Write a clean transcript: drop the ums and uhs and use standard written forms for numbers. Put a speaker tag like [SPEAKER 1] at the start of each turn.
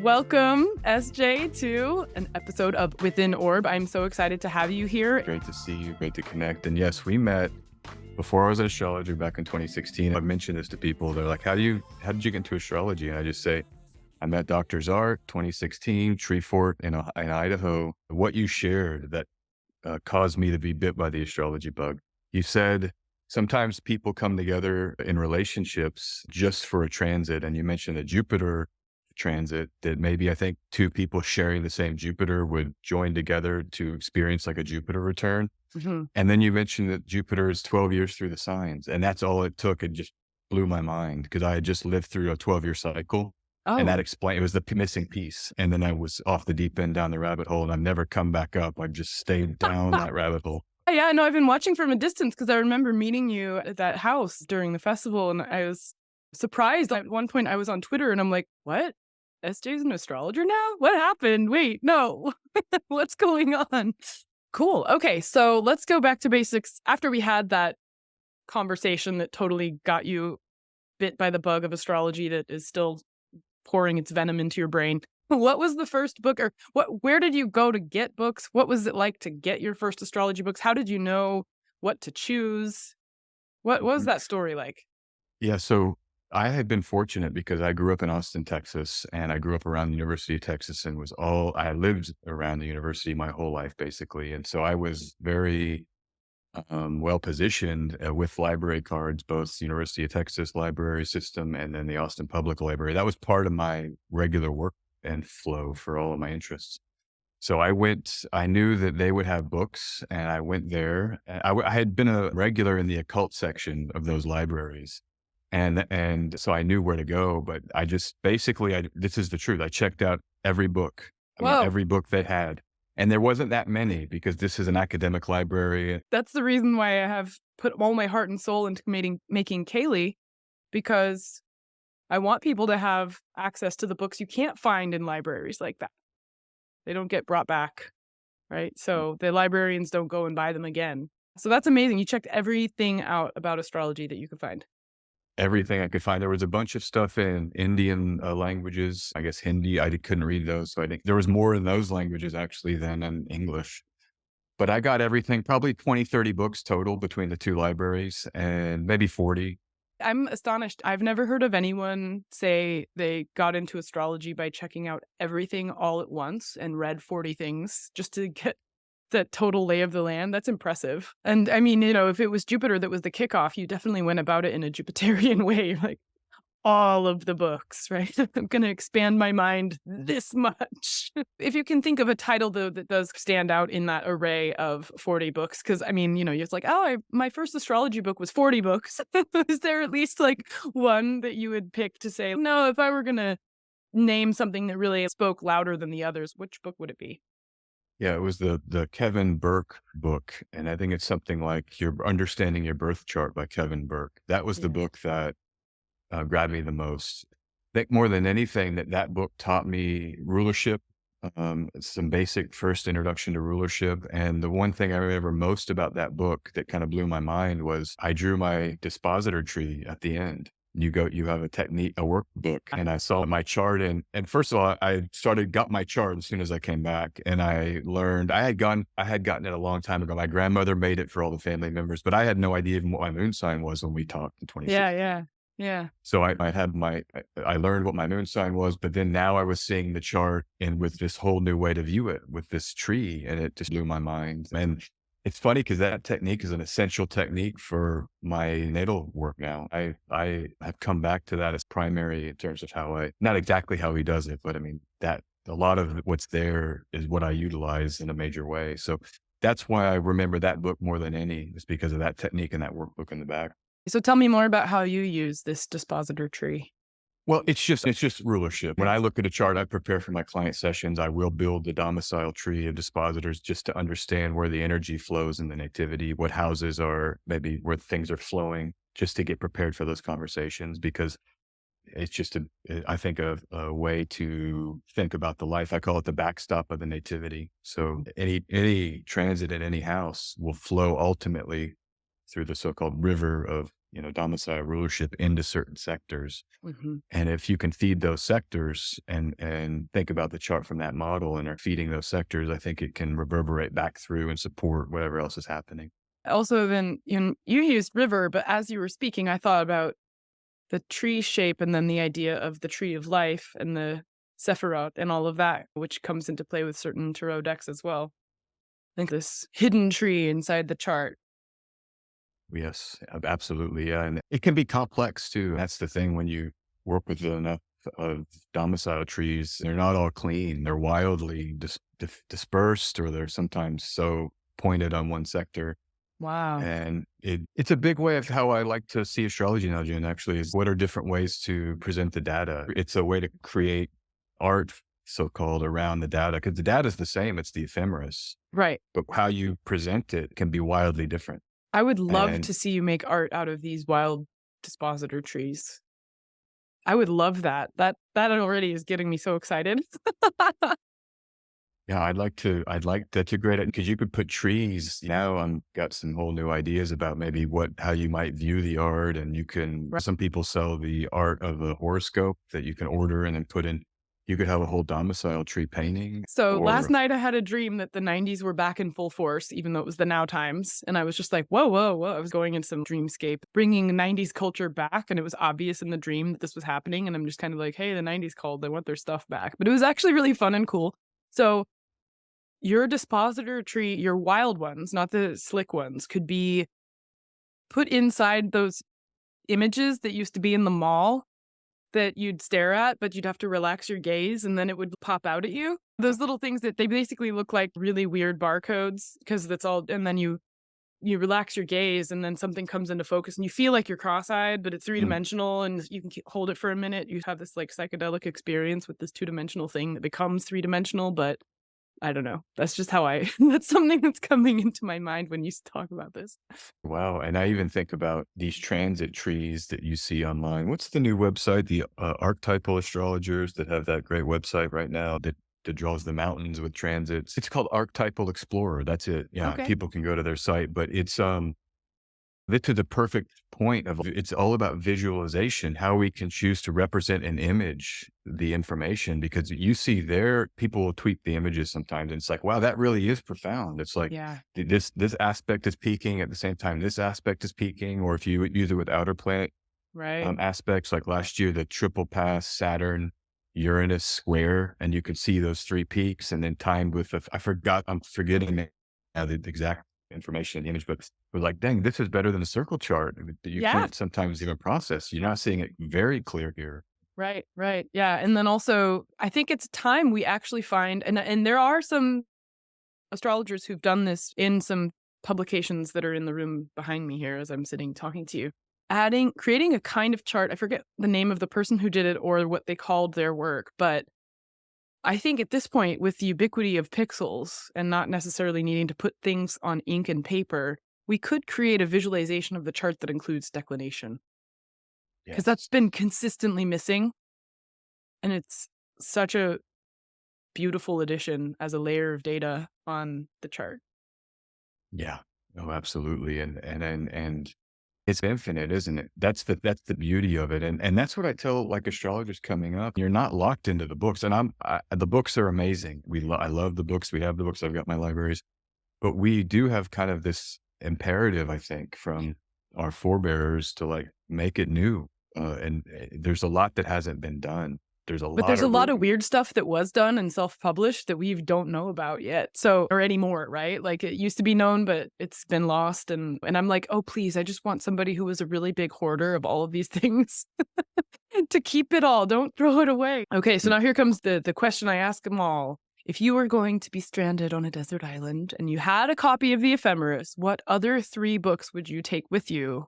[SPEAKER 1] Welcome, SJ, to an episode of Within Orb. I'm so excited to have you here.
[SPEAKER 2] Great to see you. Great to connect. And yes, we met before I was an astrologer back in 2016. I've mentioned this to people. They're like, how did you get into astrology? And I just say, I met Dr. Zart, 2016, Tree Fort in Idaho. What you shared that caused me to be bit by the astrology bug. You said sometimes people come together in relationships just for a transit. And you mentioned a Jupiter transit that maybe I think two people sharing the same Jupiter would join together to experience like a Jupiter return.
[SPEAKER 1] Mhm.
[SPEAKER 2] And then you mentioned that Jupiter is 12 years through the signs. And that's all it took. It just blew my mind because I had just lived through a 12-year cycle. And that
[SPEAKER 1] Oh,
[SPEAKER 2] explained, it was the missing piece. And then I was off the deep end down the rabbit hole and I've never come back up. I've just stayed down that rabbit hole.
[SPEAKER 1] yeah, no, I've been watching from a distance because I remember meeting you at that house during the festival, and I was surprised. At one point, I was on Twitter, and I'm like, what? SJ's an astrologer now? What happened? Wait, no. What's going on? Cool. Okay, so let's go back to basics. After we had that conversation that totally got you bit by the bug of astrology that is still pouring its venom into your brain. What was the first book, or where did you go to get books? What was it like to get your first astrology books? How did you know what to choose? What was
[SPEAKER 2] Mhm.
[SPEAKER 1] that story like?
[SPEAKER 2] Yeah. So I had been fortunate because I grew up in Austin, Texas, and I grew up around the University of Texas and I lived around the university my whole life, basically. And so I was very well positioned with library cards, both University of Texas library system and then the Austin Public Library. That was part of my regular work and flow for all of my interests. So I knew that they would have books and I went there. I had been a regular in the occult section of those libraries. And so I knew where to go, but I just basically, this is the truth. I checked out every book. I mean,
[SPEAKER 1] Whoa,
[SPEAKER 2] every book they had. And there wasn't that many because this is an academic library.
[SPEAKER 1] that's the reason why I have put all my heart and soul into making Kaylee, because I want people to have access to the books you can't find in libraries like that. They don't get brought back, right? So the librarians don't go and buy them again. So that's amazing. You checked everything out about astrology that you could find.
[SPEAKER 2] Everything I could find. There was a bunch of stuff in Indian languages, I guess Hindi. Couldn't read those. So I think there was more in those languages actually than in English. But I got everything, probably 20, 30 books total between the two libraries and maybe 40.
[SPEAKER 1] I'm astonished. I've never heard of anyone say they got into astrology by checking out everything all at once and read 40 things just to get the total lay of the land. That's impressive. And I mean, if it was Jupiter that was the kickoff, you definitely went about it in a Jupiterian way. Like, all of the books, right? I'm going to expand my mind this much. If you can think of a title, though, that does stand out in that array of 40 books, because I mean, it's like, oh, my first astrology book was 40 books. Is there at least like one that you would pick to say, no, if I were going to name something that really spoke louder than the others, which book would it be?
[SPEAKER 2] Yeah, it was the Kevin Burke book. And I think it's something like Your Understanding Your Birth Chart by Kevin Burke. That was the
[SPEAKER 1] Yeah.
[SPEAKER 2] book that grabbed me the most. I think more than anything that book taught me rulership, some basic first introduction to rulership. And the one thing I remember most about that book that kind of blew my mind was I drew my dispositor tree at the end. You have a technique, a workbook, and I saw my chart and first of all, got my chart as soon as I came back and I learned I had gotten it a long time ago. My grandmother made it for all the family members, but I had no idea even what my moon sign was when we talked in
[SPEAKER 1] Yeah,
[SPEAKER 2] 2016.
[SPEAKER 1] yeah, yeah.
[SPEAKER 2] So I learned what my moon sign was, but then now I was seeing the chart and with this whole new way to view it with this tree, and it just blew my mind. And it's funny because that technique is an essential technique for my natal work now. I have come back to that as primary in terms of not exactly how he does it, but I mean, that a lot of what's there is what I utilize in a major way. So that's why I remember that book more than any, is because of that technique and that workbook in the back.
[SPEAKER 1] So tell me more about how you use this dispositor tree.
[SPEAKER 2] Well, it's just rulership. When I
[SPEAKER 1] Yes.
[SPEAKER 2] look at a chart, I prepare for my client sessions. I will build the domicile tree of dispositors just to understand where the energy flows in the nativity, what houses are maybe where things are flowing, just to get prepared for those conversations. Because it's just I think a way to think about the life. I call it the backstop of the nativity. So any transit in any house will flow ultimately through the so-called river of domicile rulership into certain sectors.
[SPEAKER 1] Mhm.
[SPEAKER 2] And if you can feed those sectors and think about the chart from that model and are feeding those sectors, I think it can reverberate back through and support whatever else is happening.
[SPEAKER 1] Also, then you used river, but as you were speaking, I thought about the tree shape and then the idea of the tree of life and the Sephiroth and all of that, which comes into play with certain tarot decks as well. I think this hidden tree inside the chart.
[SPEAKER 2] Yes, absolutely. Yeah. And it can be complex too. That's the thing when you work with enough of domicile trees, they're not all clean. They're wildly dispersed, or they're sometimes so pointed on one sector.
[SPEAKER 1] Wow.
[SPEAKER 2] And it's a big way of how I like to see astrology now, June, actually, is what are different ways to present the data? It's a way to create art, so called, around the data, because the data is the same, it's the ephemeris,
[SPEAKER 1] Right.
[SPEAKER 2] but how you present it can be wildly different.
[SPEAKER 1] I would love
[SPEAKER 2] And
[SPEAKER 1] to see you make art out of these wild dispositor trees. I would love that. That already is getting me so excited.
[SPEAKER 2] yeah, I'd like that's a great, because you could put trees now. I'm got some whole new ideas about maybe how you might view the art. And
[SPEAKER 1] Right.
[SPEAKER 2] some people sell the art of a horoscope that you can order and then put in. You could have a whole domicile tree painting,
[SPEAKER 1] So last
[SPEAKER 2] or
[SPEAKER 1] night I had a dream that the 90s were back in full force, even though it was the now times. And I was just like, whoa, whoa, whoa. I was going in some dreamscape, bringing 90s culture back. And it was obvious in the dream that this was happening. And I'm just kind of like, hey, the 90s called. They want their stuff back. But it was actually really fun and cool. So your dispositor tree, your wild ones, not the slick ones, could be put inside those images that used to be in the mall that you'd stare at, but you'd have to relax your gaze and then it would pop out at you. Those little things that they basically look like really weird barcodes because that's all, and then you relax your gaze and then something comes into focus and you feel like you're cross-eyed, but it's
[SPEAKER 2] mm,
[SPEAKER 1] three-dimensional and you can hold it for a minute. You have this like psychedelic experience with this two-dimensional thing that becomes three-dimensional, but I don't know. That's just how I that's something that's coming into my mind when you talk about this.
[SPEAKER 2] wow. And I even think about these transit trees that you see online. What's the new website? The archetypal astrologers that have that great website right now that draws the mountains with transits. It's called Archetypal Explorer. That's it. Yeah,
[SPEAKER 1] Okay.
[SPEAKER 2] people can go to their site, but to the perfect point of it's all about visualization, how we can choose to represent an image, the information, because you see there, people will tweak the images sometimes. And it's like, wow, that really is profound. It's like
[SPEAKER 1] Yeah.
[SPEAKER 2] this aspect is peaking at the same time. This aspect is peaking, or if you use it with outer planet
[SPEAKER 1] Right.
[SPEAKER 2] aspects, like last year, the triple pass Saturn, Uranus square, and you could see those three peaks and then timed with I'm forgetting the exact information in the image, but we're like, dang, this is better than a circle chart that you
[SPEAKER 1] Yeah.
[SPEAKER 2] can't sometimes even process. You're not seeing it very clear here.
[SPEAKER 1] Right, right. Yeah, and then also, I think it's time we actually find and there are some astrologers who've done this in some publications that are in the room behind me here as I'm sitting talking to you. Creating a kind of chart, I forget the name of the person who did it or what they called their work, but I think at this point, with the ubiquity of pixels and not necessarily needing to put things on ink and paper, we could create a visualization of the chart that includes declination because
[SPEAKER 2] Yes.
[SPEAKER 1] that's been consistently missing. And it's such a beautiful addition as a layer of data on the chart.
[SPEAKER 2] Yeah. Oh, absolutely. And it's infinite, isn't it? That's the beauty of it. And that's what I tell like astrologers coming up. You're not locked into the books. And the books are amazing. I love the books. We have the books. I've got my libraries. But we do have kind of this imperative, I think, from our forebears to like make it new. There's a lot that hasn't been done. There's a
[SPEAKER 1] But
[SPEAKER 2] lot
[SPEAKER 1] there's a
[SPEAKER 2] of
[SPEAKER 1] lot of
[SPEAKER 2] room.
[SPEAKER 1] weird stuff that was done and self-published that we don't know about yet. So or anymore, right? Like it used to be known, but it's been lost. And I'm like, oh please, I just want somebody who was a really big hoarder of all of these things to keep it all. Don't throw it away. Okay, so
[SPEAKER 2] Mm,
[SPEAKER 1] now here comes the question I ask them all. If you were going to be stranded on a desert island and you had a copy of the Ephemeris, what other three books would you take with you